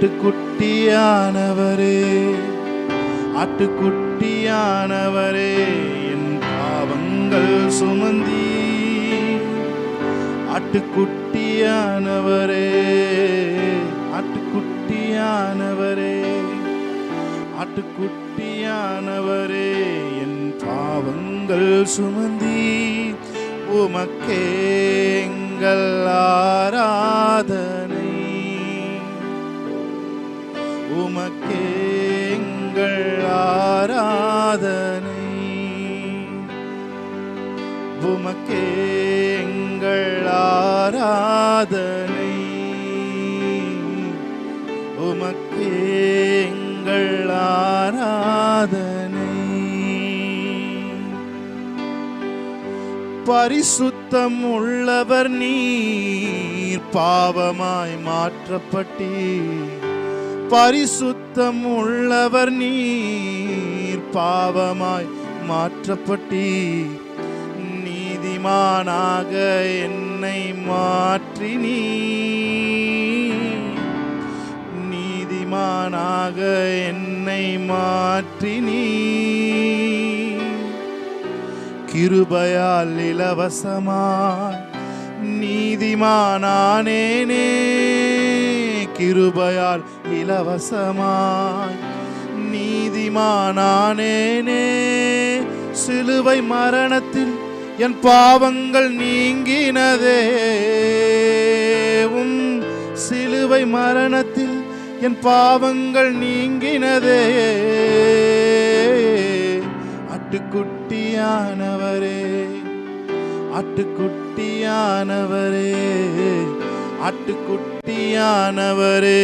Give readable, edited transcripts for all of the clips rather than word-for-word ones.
ஆட்டுக்குட்டியானவரே, ஆட்டுக்குட்டியானவரே, என் பாவங்கள் சுமந்தி. ஆட்டுக்குட்டியானவரே, ஆட்டுக்குட்டியானவரே, ஆட்டுக்குட்டியானவரே, என் பாவங்கள் சுமந்தி. உமக்கே எங்கள் ஆராதனை, உமக்கே எங்கள் ஆராதனை, உமக்கே எங்கள் ஆராதனை, உமக்கே எங்கள் ஆராதனை. பரிசுத்தம் உள்ளவர் நீர், பாவமாய் மாற்றப்பட்டீர். பரிசுத்தம் உள்ளவர் நீர், பாவமாய் மாற்றப்பட்டீர். நீதிமானாக என்னை மாற்றினீர், நீதிமானாக என்னை மாற்றினீர். கிருபையால் இலவசமாய் நீதிமானானேனே, கிருபையால் இலவசமாய் நீதிமானானேனே. சிலுவை மரணத்தில் என் பாவங்கள் நீங்கினதே, உம் சிலுவை மரணத்தில் என் பாவங்கள் நீங்கினதே. ஆட்டுக்குட்டியானவரே, ஆட்டுக்குட்டியானவரே, ஆட்டுக்குட்டியானவரே,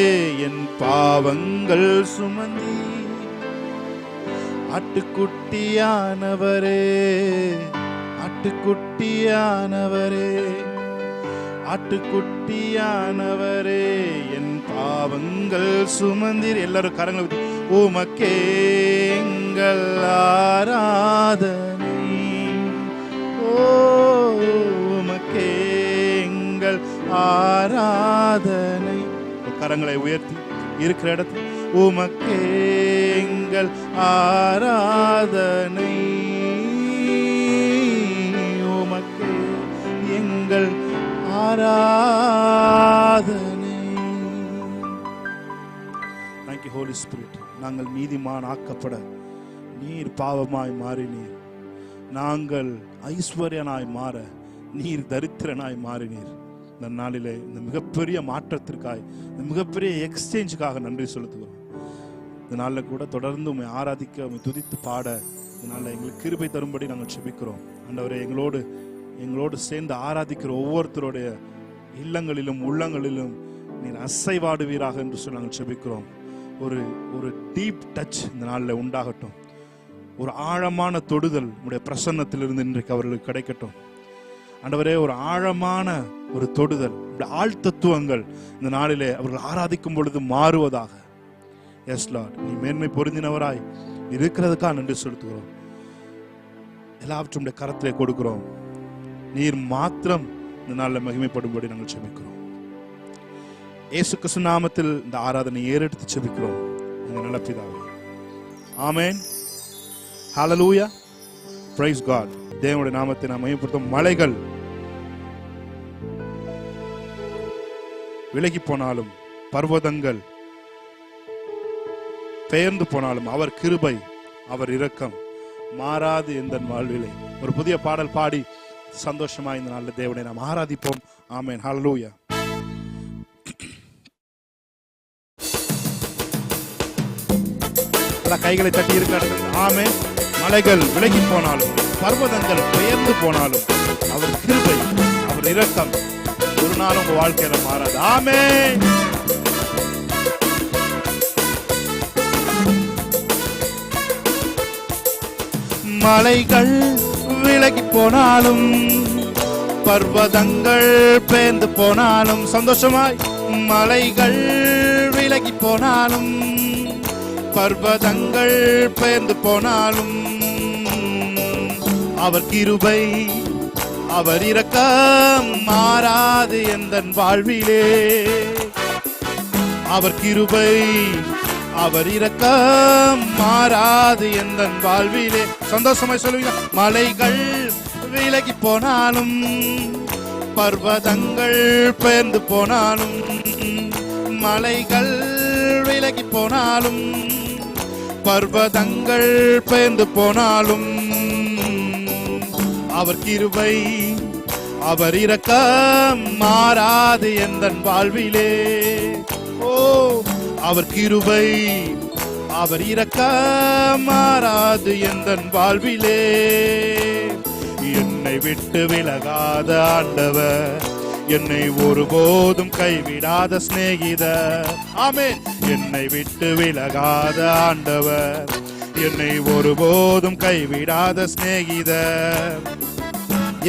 என் பாவங்கள் சுமந்தி. ஆட்டுக்குட்டியானவரே, ஆட்டுக்குட்டியானவரே, ஆட்டுக்குட்டியானவரே, என் பாவங்கள் சுமந்தீர். எல்லாரும் கரங்களை உமக்கே எங்கள் ஆராதனை, ஓ உமக்கே எங்கள் ஆராதனை. கரங்களை உயர்த்தி இருக்கிற இடத்தில் உமக்கே எங்கள் ஆராதனை, உமக்கே எங்கள் ஆராதனை. Thank you Holy Spirit. நாங்கள் நீதிமான் ஆக்கப்பட நீர் பாவமாய் மாறினீர். நாங்கள் ஐஸ்வர்யனாய் மாற நீர் தரித்திரனாய் மாறினீர். இந்த நாளிலே இந்த மிகப்பெரிய மாற்றத்திற்காய், இந்த மிகப்பெரிய எக்ஸ்சேஞ்சுக்காக நன்றி செலுத்துகிறோம். இந்த நாளில் கூட தொடர்ந்து உம்மை ஆராதிக்க, உம்மை துதித்து பாட இந்த நாளில் எங்களுக்கு கிருபை தரும்படி நாங்கள் செபிக்கிறோம். ஆண்டவரே, எங்களோடு சேர்ந்து ஆராதிக்கிற ஒவ்வொருத்தருடைய இல்லங்களிலும் உள்ளங்களிலும் நீர் அசைவாடுவீராக என்று சொல்லி நாங்கள் செபிக்கிறோம். ஒரு டீப் டச் இந்த நாளில் உண்டாகட்டும். ஒரு ஆழமான தொடுதல் உடைய பிரசன்னத்திலிருந்து இன்றைக்கு அவர்களுக்கு கிடைக்கட்டும். ஆண்டவரே, ஒரு ஆழமான ஒரு தொடுதல், ஆழ் தத்துவங்கள் இந்த நாளிலே அவர்கள் ஆராதிக்கும் பொழுது மாறுவதாக. எஸ் லார்ட், நீ மேன்மை பொருந்தினவராய் இருக்கிறதுக்காக நன்றி செலுத்துகிறோம். எல்லாவற்றும் கரத்திலே கொடுக்கிறோம். நீர் மாத்திரம் இந்த நாளில் மகிமைப்படும்படி நாங்கள் செபிக்கிறோம். இயேசு கிறிஸ்து நாமத்தில் இந்த ஆராதனை ஏறெடுத்து செபிக்கிறோம் எங்கள் நல்ல பிதாவே. ஆமென். ஹல்லேலூயா. Praise god. தேவனுடைய நாமத்தை நாம் மகிமைப்படுத்தும். மலைகள் விலகி போனாலும், பர்வதங்கள் பெயர்ந்து போனாலும், அவர் கிருபை, அவர் இரக்கம் மாறாது எந்த வாழ்விலே. ஒரு புதிய பாடல் பாடி சந்தோஷமாய் இந்த நாளில் தேவனை நாம் ஆராதிப்போம். ஆமென். ஹல்லேலூயா. கைகளை தட்டி இருக்க. ஆமென். மலைகள் விலகி போனாலும், பர்வதங்கள் பெயர்ந்து போனாலும், அவர் கிருபை, அவர் இரக்கம் ஒரு நாள் உங்க வாழ்க்கையில மாறாது. ஆமென். மலைகள் விலகி போனாலும், பர்வதங்கள் பெயர்ந்து போனாலும், சந்தோஷமாய் மலைகள் விலகி போனாலும், பர்வதங்கள் பெயர்ந்து போனாலும், அவர் கிருபை, அவர் இரக்கம் மாறாது எந்தன் வாழ்விலே. அவர் கிருபை அவர் இரக்கம் மாறாது எந்தன் வாழ்விலே. சந்தோஷமாய் சொல்லுவீங்க. மலைகள் விலகி போனாலும் பர்வதங்கள் பெயர்ந்து போனாலும், மலைகள் விலகி போனாலும் பர்வதங்கள் பெயர்ந்து போனாலும், அவர் கிருபை அவர் இரக்கம் மாறாது எந்தன் வாழ்விலே. ஓ, அவர் கிருபை அவர் இரக்கம் மாறாது எந்தன் வாழ்விலே. என்னை விட்டு விலகாத ஆண்டவர், என்னை ஒருபோதும் கைவிடாத சிநேகிதர். ஆமென். என்னை விட்டு விலகாத ஆண்டவர், என்னை ஒருபோதும் கைவிடாத சிநேகிதர்.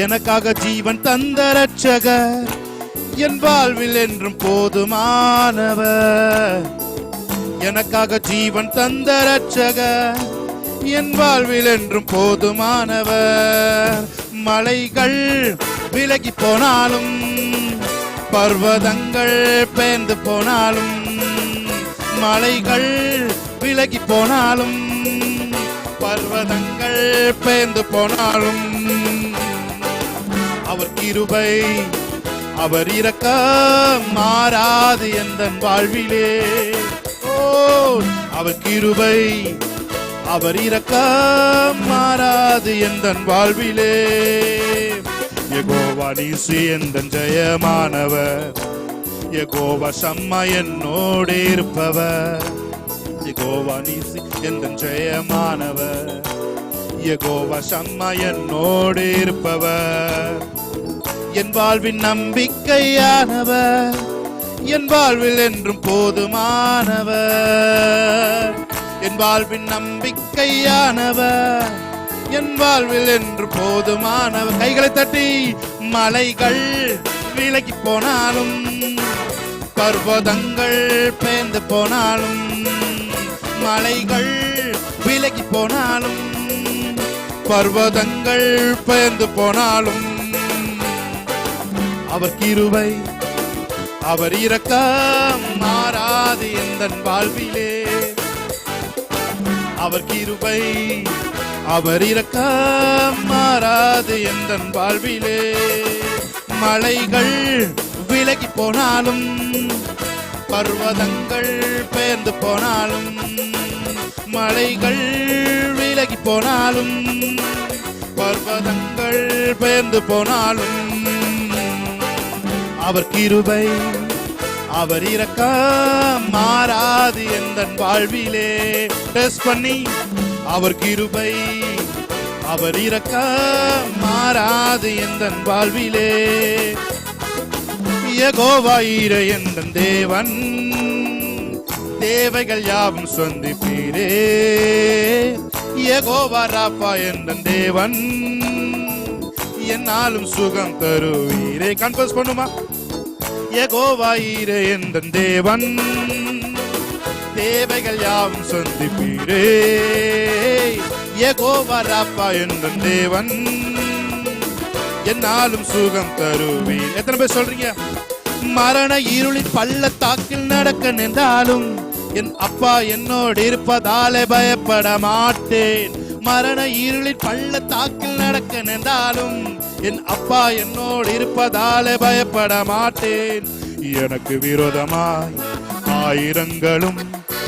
எனக்காக ஜீவன் தந்த ரட்சகர், என் வாழ்வில் என்றும் போதுமானவர். எனக்காக ஜீவன் தந்த ரட்சகர், என் வாழ்வில் என்றும் போதுமானவர். மலைகள் விலகி போனாலும் பர்வதங்கள் பெயர்ந்து போனாலும், மலைகள் விலகி போனாலும் பர்வதங்கள் பெயர்ந்து போனாலும், அவர் கிருபை அவர் இரக்கம் மாறாது எந்தன் வாழ்விலே. ஓ, அவர் கிருபை அவர் இரக்கம் மாறாது எந்தன் வாழ்விலே. யெகோவா நீசி எந்தன் ஜெயமானவர், யெகோவா சம்மா என்னோடு இருப்பவர். யெகோவா நீசி எந்தன் ஜெயமானவர், யெகோவா சம்மா என்னோடு இருப்பவர். என் வாழ்வின் நம்பிக்கையானவர், என் வாழ்வில் என்றும் போதுமானவர். என் வாழ்வின் நம்பிக்கையானவர், என் வாழ்வில் என்று போதுமானவர். கைகளை தட்டி. மலைகள் விலகி போனாலும் பர்வதங்கள் பெயர்ந்து போனாலும், மலைகள் விலகி போனாலும் பர்வதங்கள் பெயர்ந்து போனாலும், அவர் கிருபை அவர் இரக்கம் மாறாது எந்தன் வாழ்விலே. அவர் கிருபை அவர் இரக்கம் மாறாது எந்தன் வாழ்விலே. மலைகள் விலகி போனாலும் பர்வதங்கள் பெயர்ந்து போனாலும், மலைகள் விலகி போனாலும் பர்வதங்கள் பெயர்ந்து போனாலும், அவர் கிருபை அவர் இரக்கம் மாறாது எந்தன் வாழ்விலே. டெஸ்ட் பண்ணி. அவர் கிருபை அவர் இரக்கம் மாறாது எந்தன் வாழ்விலே. யெகோவா ஈரே எந்தன் தேவன், தேவைகள் யாவும் சந்திப்பீரே. யெகோவா ராப்பா எந்தன் தேவன், என்னாலும் சுகம் தருவீரே. கன்ஃபர்ஸ் பண்ணுமா? யெகோவா ஈரே எந்தன் தேவன், தேவைகள் யாவும் சந்திப்பீரே. யெகோவா ராப்பா எந்தன் தேவன், என்னாலும் சுகம் தருவீர். எத்தனை பேர் சொல்றீங்க? மரண இருளின் பள்ளத்தாக்கில் நடக்க நின்றாலும் என் அப்பா என்னோடு இருப்பதாலே பயப்பட மாட்டேன். மரண இருளின் பள்ளத்தாக்கில் நடக்க நின்றாலும் என் அப்பா என்னோடு இருப்பதாலே பயப்பட மாட்டேன். எனக்கு விரோதமாய் ஆயிரங்களும்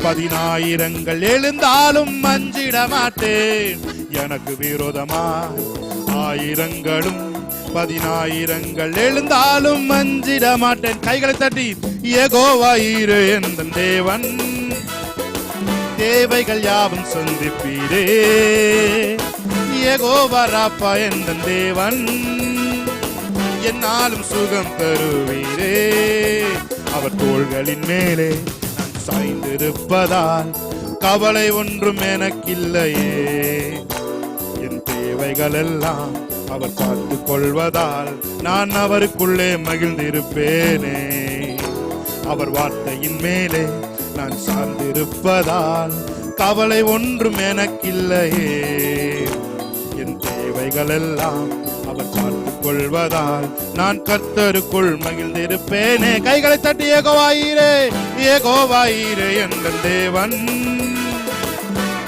பதினாயிரங்கள் எழுந்தாலும் அஞ்சிட மாட்டேன். எனக்கு விரோதமாய் ஆயிரங்களும் பதினாயிரங்கள் எழுந்தாலும் அஞ்சிட மாட்டேன். கைகளை தட்டி. யெகோவா ஈரே எந்தன் தேவன், தேவைகள் யாவும் சந்திப்பீரே. யெகோவா ராப்பா எந்தன் தேவன், என்னாலும் சுகம் தருவீரே. அவர் தோள்களின் மேலே நான் சாய்ந்திருப்பதால் கவலை ஒன்றும் எனக்கில்லையே. என் தேவைகள் எல்லாம் அவர் பார்த்துக் கொள்வதால் நான் அவருக்குள்ளே மகிழ்ந்திருப்பேனே. அவர் வார்த்தையின் மேலே நான் சார்ந்திருப்பதால் கவலை ஒன்றும் எனக்கில்லையே. என் தேவைகள் எல்லாம் அவர் பார்த்துக் கொள்வதால் நான் கர்த்தருக்குள் மகிழ்ந்திருப்பேனே. கைகளை தட்டி யெகோவாயீரே யெகோவாயீரே எங்கள் தேவன்,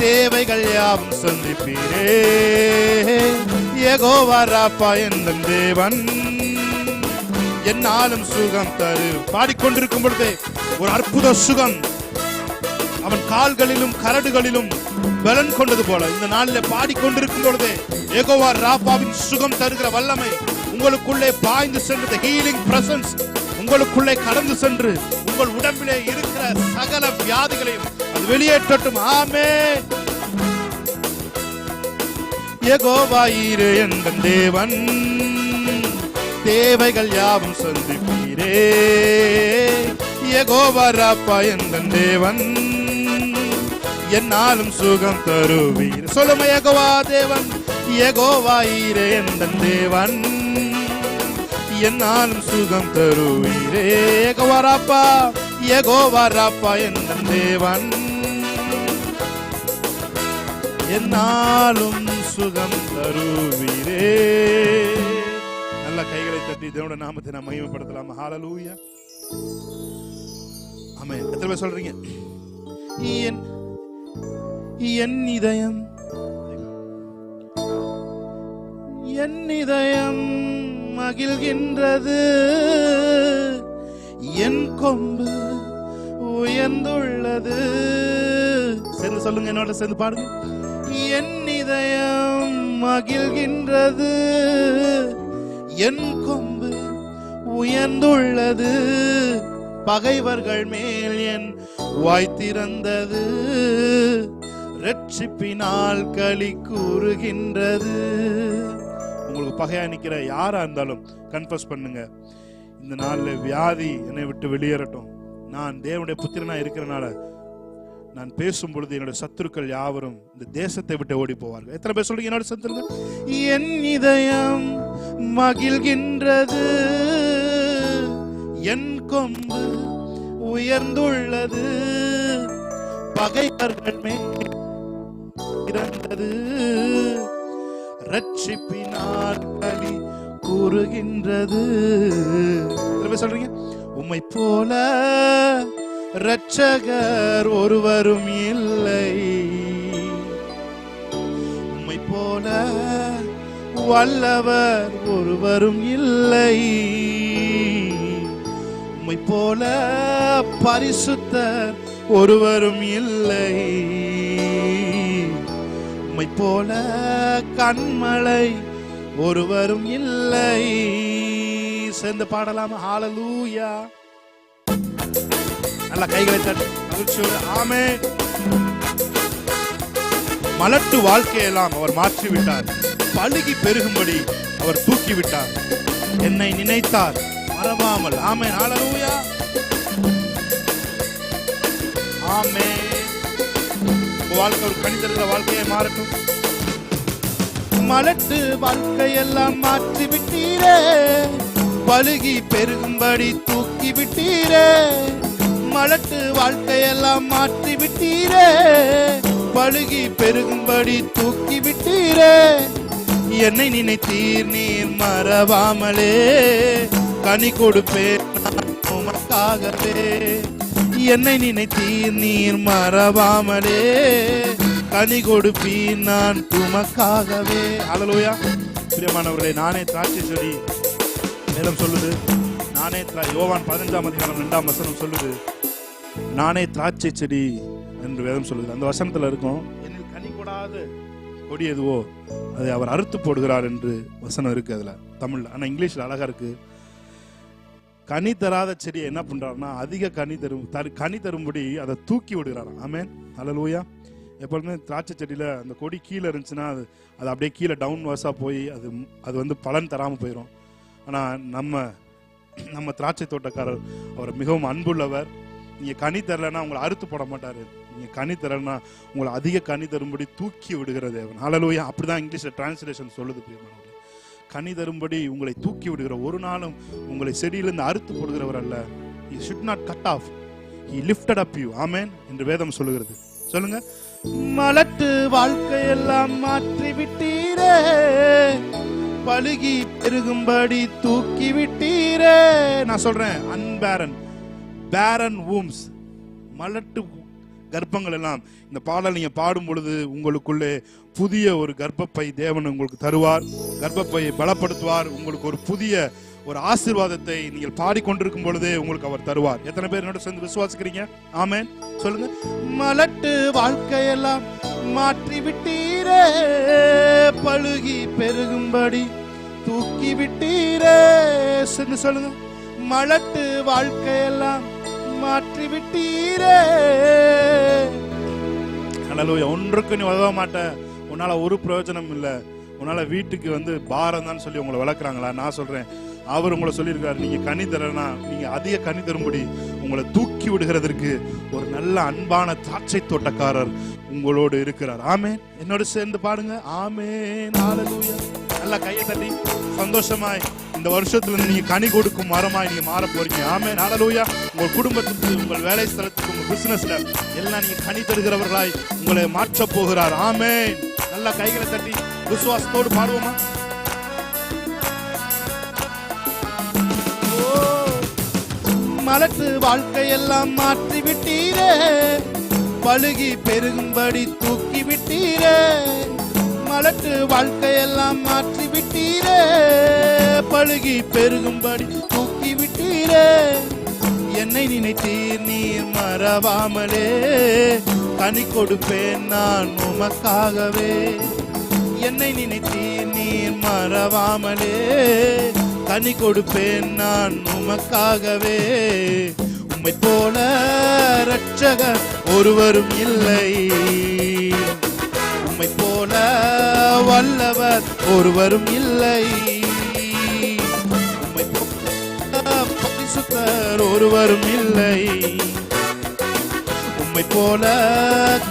தேவைகள் யாவும் சந்திப்பீரே. யெகோவா ராப்பா எங்கள் தேவன், என்னாலும் சுகம் தரு. பாடிக்கொண்டிருக்கும் பொழுதே ஒரு அற்புத சுகம் அவன் கால்களிலும் கரடுகளிலும் பலன் கொண்டது போல இந்த நாளில் பாடிக்கொண்டிருக்கும் பொழுதே யெகோவா ராப்பாவின் சுகம் தருகிற வல்லமை உங்களுக்குள்ளே பாய்ந்து சென்று, ஹீலிங் பிரசன்ஸ் உங்களுக்குள்ளே கடந்து சென்று உங்கள் உடம்பிலே இருக்கிற சகல வியாதிகளையும் அது வெளியேற்றட்டும். ஆமென். யெகோவாயீரே எங்கள் தேவன், தேவைகள் யாவும் சந்திப்பீரே. யெகோவா ராப்பா எங்கள் தேவன், என்னாலும் சுகம் தருவீர். சொல்லுமா யெகோவா தேவன், யெகோவாயீரே எங்கள் தேவன், என்னாலும் சுகம் தருவீரே. யெகோவா ராப்பா யெகோவா ராப்பா எங்கள் தேவன், என்னாலும் சுகம் தருவீரே. நல்ல கைகளை தட்டி தேவனுடைய நாமத்தை நாம் மகிமைப்படுத்தலாம். ஹல்லேலூயா. ஆமென். எத்தனை பேர் சொல்றீங்க? என் இதயம் என் இதயம் மகிழ்கின்றது, என் கொம்பு உயர்ந்துள்ளது. சேர்ந்து சொல்லுங்க, என்னோட சேர்ந்து பாடுங்க. என் இதயம் மகிழ்கின்றது, என் கொம்பு உயர்ந்துள்ளது, பகைவர்கள் மேல் என் வாய் திறந்தது, ரட்சிப்பினால் களி கூறுகின்றது. உங்களுக்கு பகையா நிக்கிற யாரா இருந்தாலும் கன்ஃபஸ் பண்ணுங்க, இந்த நாள்ல வியாதி என்னை விட்டு வெளியேறட்டும். நான் தேவனுடைய புத்திரனா இருக்கிறனால நான் பேசும் பொழுது என்னுடைய சத்துருக்கள் யாவரும் இந்த தேசத்தை விட்டு ஓடி போவார்கள். எத்தனை பேர் சொல்றீங்க என்னோட சத்துருங்க? என் இதயம் மகிழ்கின்றது, என் கொம்பு உயர்ந்துள்ளது, பகைவர்கள் மேல் இறந்தது, ரட்சிப்பினால் களி கூறுகின்றது. எத்தனை பேர் சொல்றீங்க? உம்மை போல இரட்சகர் ஒருவரும் இல்லை, உம்மை போல வல்லவர் ஒருவரும் இல்லை, உம்மை போல பரிசுத்தர் ஒருவரும் இல்லை, உம்மை போல கண்மலை ஒருவரும் இல்லை. சேர்ந்து பாடலாம். ஹல்லேலூயா. நல்ல கைகளை தட்டி மகிழ்ச்சியோடு ஆமென். மலட்டு வாழ்க்கையெல்லாம் அவர் மாற்றிவிட்டார், பழுகி பெருகும்படி அவர் தூக்கிவிட்டார், என்னை நினைத்தார் மறவாமல். ஆமென். ஹல்லேலூயா. ஆமென். வாழ்க்கை ஒரு கணிதர வாழ்க்கையை மாறட்டும். மலட்டு வாழ்க்கையெல்லாம் மாற்றி விட்டீரே, பழுகி பெருகும்படி தூக்கி விட்டீரே. மலட்டு வாழ்க்கையெல்லாம் மாற்றி விட்டீரே, பழுகி பெருகும்படி தூக்கி விட்டீரே. என்னை நினைத்தீர் நீர் மறவாமலே, கனி கொடுப்பேன் நான் உமக்காகவே. என்னை நினைத்தீர் நீர் மறவாமலே, கனி கொடுப்பீர் நான் உமக்காகவே. ஹல்லேலூயா. பிரியமானவர்களே, நானே திராட்சை செடி வேதம் சொல்லுது. நானே யோவான் 15:2 சொல்லுது, நானே திராட்சை செடி என்று வேதம் சொல்லுது. அந்த வசனத்துல இருக்கும், என்னில் கனி கொடாத கொடி எதுவோ அதை அவர் அறுத்து போடுகிறார் என்று வசனம் இருக்கு அதுல தமிழ்ல. ஆனா இங்கிலீஷ்ல அழகா இருக்கு. கனி தராத செடியை என்ன பண்றாருன்னா அதிக கனி தரும்படி அதை தூக்கி விடுகிறாராம். ஆமென். ஹல்லேலூயா. எப்பொழுதுமே திராட்சை செடியில அந்த கொடி கீழே இருந்துச்சுன்னா அது அப்படியே கீழே டவுன் வாஸா போய் அது வந்து பலன் தராம போயிடும். ஆனா நம்ம திராட்சை தோட்டக்காரர் அவர் மிகவும் அன்புள்ளவர். நீங்க கனி தரலன்னா உங்களை அறுத்து போட மாட்டாரு. நீங்க கனி தரலன்னா உங்களை அதிக கனி தரும்படி தூக்கி விடுகிற தேவன். ஹல்லேலூயா. அப்படிதான் இங்கிலீஷ்ல டிரான்ஸ்லேஷன் சொல்லுது. பிரியமானவர்களே, கனி தரும்படி உங்களை தூக்கி விடுகிற, ஒரு நாளும் உங்களை செடியிலிருந்து அறுத்து போடுகிறவர் அல்ல. He should not cut off. He lifted up you. ஆமென் என்று வேதம் சொல்லுகிறது. சொல்லுங்க. மலட்டு வாழ்க்கையெல்லாம் மாற்றி விட்டீரே, பழுகி பெருகும்படி தூக்கி விட்டீரே. நான் சொல்றேன், அன்பேரன் பேரன் வூம்ஸ், மலட்டு கர்ப்பங்கள் எல்லாம் இந்த பாடல் நீங்க பாடும் பொழுது உங்களுக்குள்ளே புதிய ஒரு கர்ப்பப்பை தேவன் உங்களுக்கு தருவார். கர்ப்பப்பையை பலப்படுத்துவார். உங்களுக்கு ஒரு புதிய ஒரு ஆசீர்வாதத்தை நீங்கள் பாடிக்கொண்டிருக்கும் பொழுதே உங்களுக்கு அவர் தருவார். எத்தனை பேர் என்னோட சேர்ந்து விசுவாசிக்கிறீங்க? ஆமென் சொல்லுங்க. மலட்டு வாழ்க்கையெல்லாம் மாற்றி விட்டீரே, பழுகி பெருகும்படி தூக்கி விட்டீரே. சொல்லுங்க, மலட்டு வாழ்க்கையெல்லாம் மாற்றி விட்டீரே. ஹல்லேலூயா. ஒன்றுக்கு நீ உதவ மாட்ட, உன்னால ஒரு பிரயோஜனம் இல்லை, உன்னால வீட்டுக்கு பாரம் தான் சொல்லி உங்களை வளர்க்குறாங்களா? நான் சொல்றேன், அவர் உங்களை சொல்லியிருக்காரு, நீங்க கனி தரனா நீங்க அதிக கனி தரும்படி உங்களை தூக்கி விடுகிறதற்கு ஒரு நல்ல அன்பான திராட்சை தோட்டக்காரர் உங்களோடு இருக்கிறார். ஆமென். என்னோடு சேர்ந்து பாடுங்க. ஆமென். ஹல்லேலூயா. நல்லா கையை தட்டி சந்தோஷமாய் இந்த வருஷத்துல நீங்க கனி கொடுக்கும் மரமாய் நீங்க மாற போறீங்க. ஆமென். ஹல்லேலூயா. உங்கள் குடும்பத்துக்கு, உங்கள் வேலை ஸ்தலத்துக்கு, உங்க பிசினஸ்ல எல்லாம் நீங்க கனி தருகிறவர்களாய் உங்களை மாற்ற போகிறார். ஆமென். நல்லா கைகளை தட்டி விசுவாசத்தோடு பாடுவோமா? மலட்டு வாழ்க்கையெல்லாம் மாற்றி விட்டீரே, பழுகி பெருகும்படி தூக்கி விட்டீரே. மலட்டு வாழ்க்கையெல்லாம் மாற்றி விட்டீரே, பழுகி பெருகும்படி தூக்கி விட்டீரே. என்னை நினைத்தீர் நீர் மறவாமலே, கனி கொடுப்பேன் நான் உமக்காகவே. என்னை நினைத்தீர் நீர் மறவாமலே, கனி கொடுப்பேன் நான் உமக்காகவே. உம்மை போல இரட்சகர் ஒருவரும் இல்லை, உம்மை போல வல்லவர் ஒருவரும் இல்லை, உம்மை போல பரிசுத்தர் ஒருவரும் இல்லை, உம்மை போல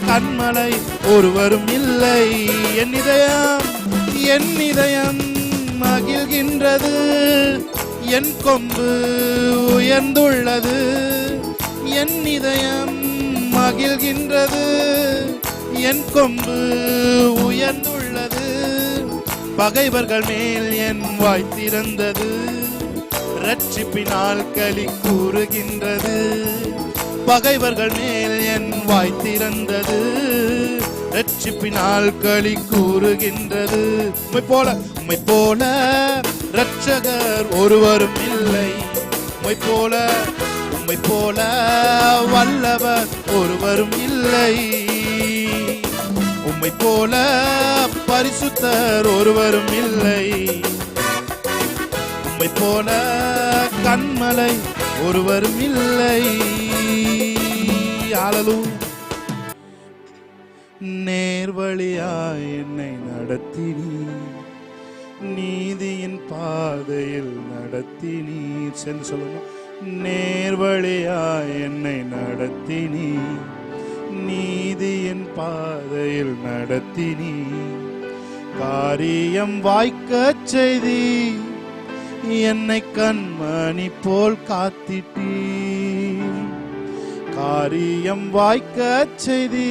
கன்மலை ஒருவரும் இல்லை. என் இதயம் மகிழ்கின்றது, என் கொம்பு உயர்ந்துள்ளது. என் இதயம் மகிழ்கின்றது, என் கொம்பு உயர்ந்துள்ளது. பகைவர்கள் மேல் என் வாய் திறந்தது, இரட்சிப்பினால் களி கூறுகின்றது. பகைவர்கள் மேல் என் வாய் திறந்தது, இரட்சிப்பினால் களி கூறுகின்றது. உம்மை போல இரட்சகர் ஒருவரும் இல்லை, உம்மை போல வல்லவர் ஒருவரும் இல்லை, உம்மை போல பரிசுத்தர் ஒருவரும் இல்லை, உம்மை போல கன்மலை ஒருவரும் இல்லை. ஹல்லேலூயா. நேர்வழியாய் என்னை நடத்தினீர், நீதியின் பாதையில் நடத்தினீர். சென்று சொல்லுங்க. நேர்வழியாய் என்னை நடத்தினீர், நீதியின் பாதையில் நடத்தினீர். காரியம் வாய்க்கச் செய்தி, என்னை கண்மணி போல் காத்திட்டீர். காரியம் வாய்க்கச் செய்தி,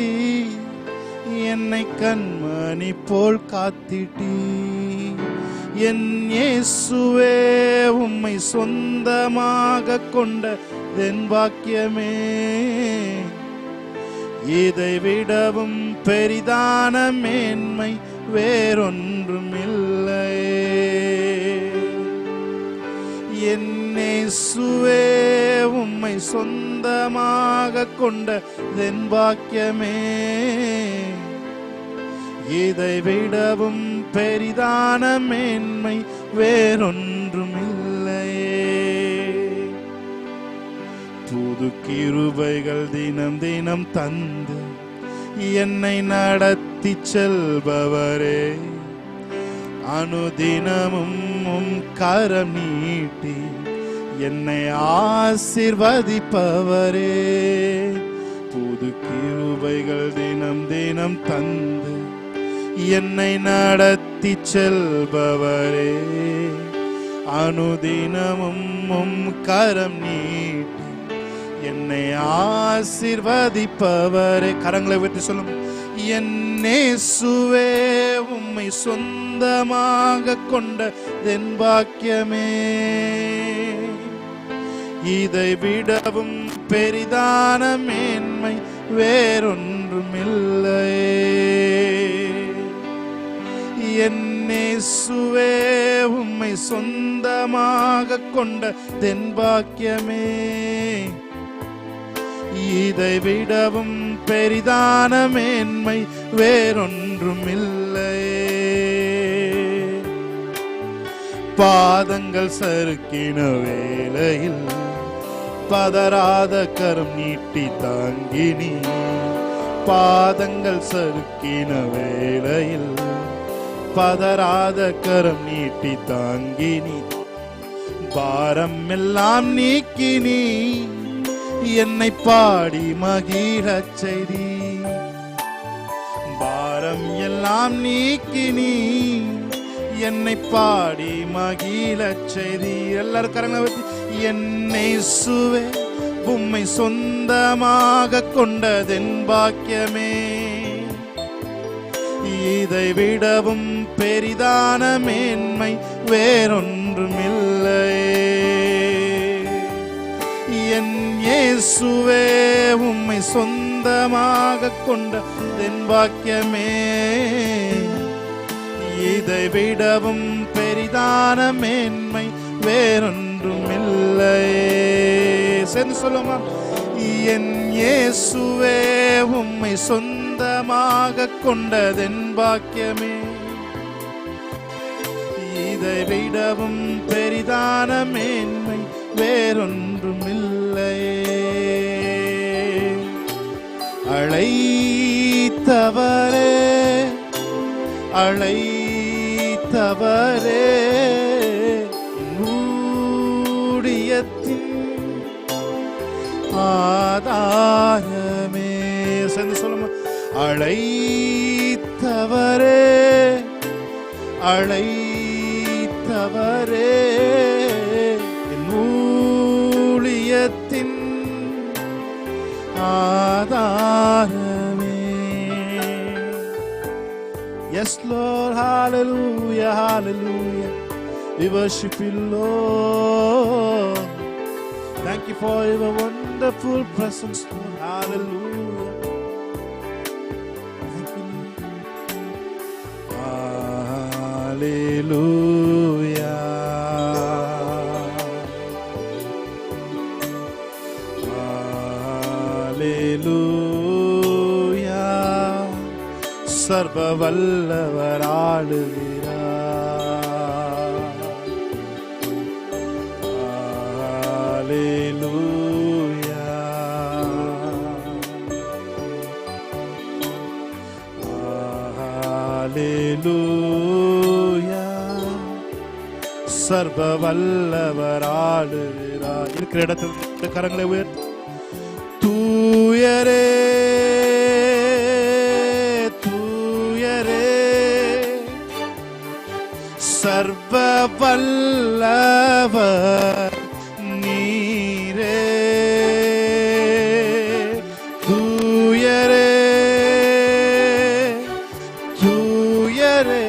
என்னை கண்மணி போல் காத்திட்டீர். என் இயேசுவே, உம்மை சொந்தமாக கொண்ட என் பாக்கியமே, இதை விடவும் பெரிதான மேன்மை வேறொன்றும் இல்லை. என் இயேசுவே, உம்மை சொந்தமாக கொண்ட என் பாக்கியமே, இதை விடவும் பெரிதான மேன்மை வேறொன்றும் இல்லையே. புது கிருபைகள் தினம் தினம் தந்து என்னை நடத்தி செல்பவரே, அனுதினமும் உம் கரம் நீட்டி என்னை ஆசீர்வதிப்பவரே. புது கிருபைகள் தினம் தினம் தந்து என்னை நடத்தி செல்பவரே, அனுதினமும் உம் கரம் நீட்டி என்னை ஆசீர்வதிப்பவரே. கரங்களை உயர்த்தி சொல்லும். என் இயேசுவே, உம்மை சொந்தமாக கொண்ட தென் பாக்கியமே. இதை விடவும் பெரிதான மேன்மை வேறொன்றுமில்லை. என் இயேசுவே உம்மை சொந்தமாக கொண்ட தென் பாக்கியமே. இதை விடவும் பெரிதான மேன்மை வேறொன்றுமில்லை. பாதங்கள் சறுக்கின வேளையில் பதறாத கரம் நீட்டி தாங்கினி. பாதங்கள் சறுக்கின வேளையில் பதறாத கரம் நீட்டி தாங்கினி. பாரம் எல்லாம் நீக்கினி என்னை பாடி மகிழச் செய்தி. பாரம் எல்லாம் நீக்கினி என்னை பாடி மகிழச் செய்தி. எல்லாரும் கரங்களை வைத்து என்னை சுவே உம்மை சொந்தமாக கொண்டதென் பாக்கியமே. இதை விடவும் பெரிதான மேன்மை வேறொன்றுமில்லை. என் இயேசுவே உம்மை சொந்தமாக கொண்டதென் பாக்கியமே. இதை விடவும் பெரிதான மேன்மை வேறொன்றுமில்லை. சேர்ந்து சொல்லுமா? என் இயேசுவே உம்மை சொந்தமாக கொண்டதென் பாக்கியமே. இதை விடவும் பெரிதான மேன்மை வேறொன்றுமில்லை. அழைத்தவரே அழைத்தவரே ஊழியத்தின் ஆதாரமே. சேர்ந்து சொல்லுமா? அழைத்தவரே அழைத்தவரே ஊழியத்தின் ஆதாரமே. Yes Lord, hallelujah, hallelujah. We worship you Lord. Thank you for your wonderful presence Lord. Hallelujah. Thank you Lord. Hallelujah. Hallelujah. சர்வ வல்லவர் ஆளுகிறார். ஹல்லேலூயா. ஹல்லேலூயா. சர்வ வல்லவர் ஆளுகிறார். இருக்கிற இடத்தில் கரங்களை உயர்த்தி தூயரே சர்வ வல்லவர் நீரே. தூயரே தூயரே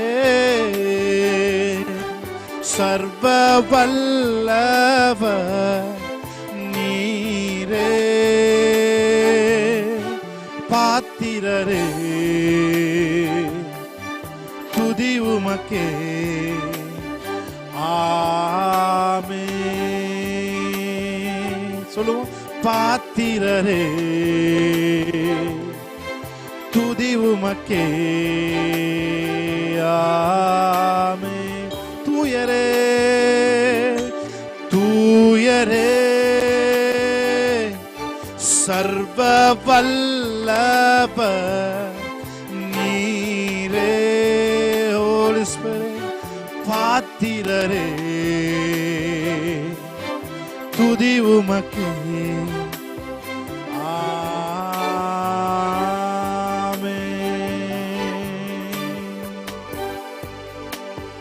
சர்வ வல்லவர் நீரே. பாத்திரரே துதி உமக்கே. ஆமென். சொல்லுவோம். பாத்திரரே துதி உமக்கே. ஆமென். தூயரே தூயரே சர்வ வல்லவர் நீரே. Holy Spirit. பாத்திரரே துதி உமக்கே.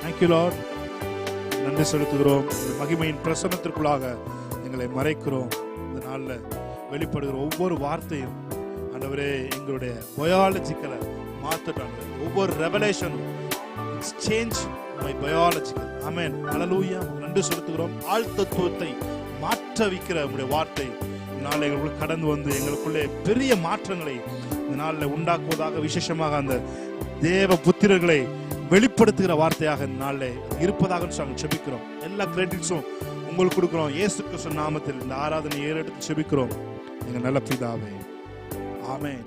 Thank you Lord. நன்றி செலுத்துகிறோம். மகிமையின் பிரசன்னத்திற்குள்ளாக எங்களை மறைக்கிறோம். இந்த நாள்ல வெளிப்படுகிற ஒவ்வொரு வார்த்தையும் ஆண்டவரே எங்களுடைய பயாலஜிக்கலை மாற்றட்டாங்க. ஒவ்வொரு ரெவலேஷனும் சேஞ்ச் மை பயாலஜிக்கல். ஆமென். ஹல்லேலூயா. நன்றி செலுத்துகிறோம். ஆள் தத்துவத்தை மாற்ற வைக்கிற உங்களுடைய வார்த்தை நாளை எங்களுக்குள்ள கடந்து வந்து எங்களுக்குள்ளே பெரிய மாற்றங்களை இந்த நாளில் உண்டாக்குவதாக, விசேஷமாக அந்த தேவ புத்திரர்களை வெளிப்படுத்துகிற வார்த்தையாக இந்த நாளில் இருப்பதாக நாங்கள் செபிக்கிறோம். எல்லா கிரெடிட்ஸும் உங்களுக்கு கொடுக்கிறோம். இயேசு கிறிஸ்து நாமத்தில் இந்த ஆராதனை ஏறெடுத்து செபிக்கிறோம் எங்கள் நல்ல பிதாவே. ஆமென்.